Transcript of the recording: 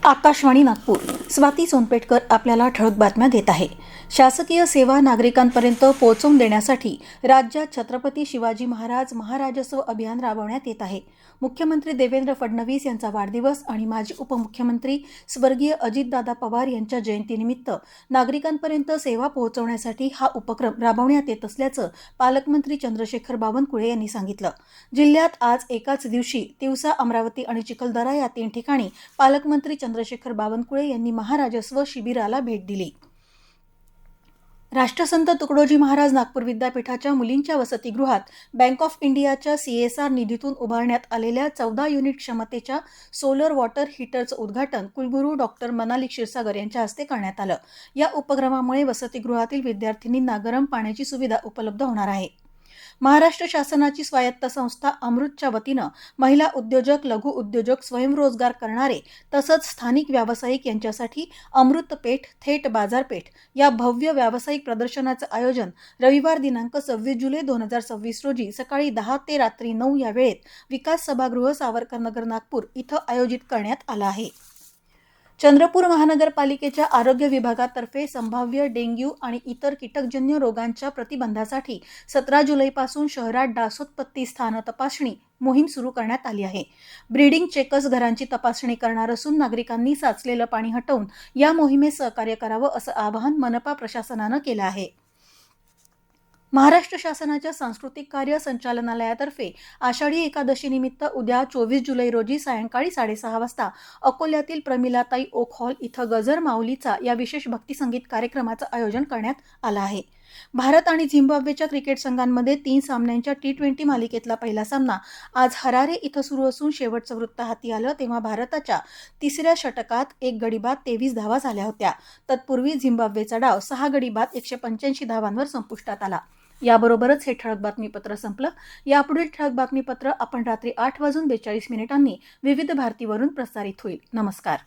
आकाशवाणी नागपूर. स्वाती सोनपेटकर आपल्याला ठळक बातम्या देत आहे. शासकीय सेवा नागरिकांपर्यंत पोहोचवून देण्यासाठी राज्यात छत्रपती शिवाजी महाराज महाराजस्व अभियान राबवण्यात येत आहे. मुख्यमंत्री देवेंद्र फडणवीस यांचा वाढदिवस आणि माजी उपमुख्यमंत्री स्वर्गीय अजितदादा पवार यांच्या जयंतीनिमित्त नागरिकांपर्यंत सेवा पोहोचवण्यासाठी हा उपक्रम राबवण्यात येत असल्याचं पालकमंत्री चंद्रशेखर बावनकुळे यांनी सांगितलं. जिल्ह्यात आज एकाच दिवशी तिवसा, अमरावती आणि चिखलदरा या 3 ठिकाणी पालकमंत्री चंद्रशेखर बावनकुळे यांनी महाराजस्व शिबिराला भेट दिली. राष्ट्रसंत तुकडोजी महाराज नागपूर विद्यापीठाच्या मुलींच्या वसतिगृहात बँक ऑफ इंडियाच्या CSR निधीतून उभारण्यात आलेल्या 14 युनिट क्षमतेच्या सोलर वॉटर हीटरचं उद्घाटन कुलगुरू डॉक्टर मनाली क्षीरसागर यांच्या हस्ते करण्यात आलं. या उपक्रमामुळे वसतिगृहातील विद्यार्थिनींना गरम पाण्याची सुविधा उपलब्ध होणार आहे. महाराष्ट्र शासनाची स्वायत्त संस्था अमृतच्या वतीनं महिला उद्योजक, लघु उद्योजक, स्वयंरोजगार करणारे तसंच स्थानिक व्यावसायिक यांच्यासाठी अमृत पेठ थेट बाजारपेठ या भव्य व्यावसायिक प्रदर्शनाचं आयोजन रविवार दिनांक 26 जुलै 2026 रोजी सकाळी 10 ते रात्री 9 या वेळेत विकास सभागृह, सावरकरनगर, नागपूर इथं आयोजित करण्यात आलं आहे. चंद्रपूर महानगरपालिकेच्या आरोग्य विभागातर्फे संभाव्य डेंग्यू आणि इतर कीटकजन्य रोगांच्या प्रतिबंधासाठी 17 जुलैपासून शहरात डासोत्पत्ती स्थान तपासणी मोहीम सुरू करण्यात आली आहे. ब्रीडिंग चेकर्स घरांची तपासणी करणार असून नागरिकांनी साचलेलं पाणी हटवून या मोहिमेस सहकार्य करावं असं आवाहन मनपा प्रशासनानं केलं आहे. महाराष्ट्र शासनाच्या सांस्कृतिक कार्य संचालनालयातर्फे आषाढी एकादशीनिमित्त उद्या 24 जुलै रोजी सायंकाळी 6:30 वाजता अकोल्यातील प्रमिलाताई ओक हॉल इथं गजर माऊलीचा या विशेष भक्तिसंगीत कार्यक्रमाचं आयोजन करण्यात आलं आहे. भारत आणि झिम्बाब्वेच्या क्रिकेट संघांमध्ये 3 सामन्यांच्या T20 मालिकेतला पहिला सामना आज हरारे इथं सुरू असून शेवटचं वृत्त हाती आलं तेव्हा भारताच्या तिसऱ्या षटकात 1 गडी बाद 23 धावा झाल्या होत्या. तत्पूर्वी झिम्बाब्वेचा डाव 6 गडी बाद 185 धावांवर संपुष्टात आला. याबरोबरच हे ठळक बातमीपत्र संपलं. यापुढील ठळक बातमीपत्र आपण रात्री 8:42 विविध भारतीवरून प्रसारित होईल. नमस्कार.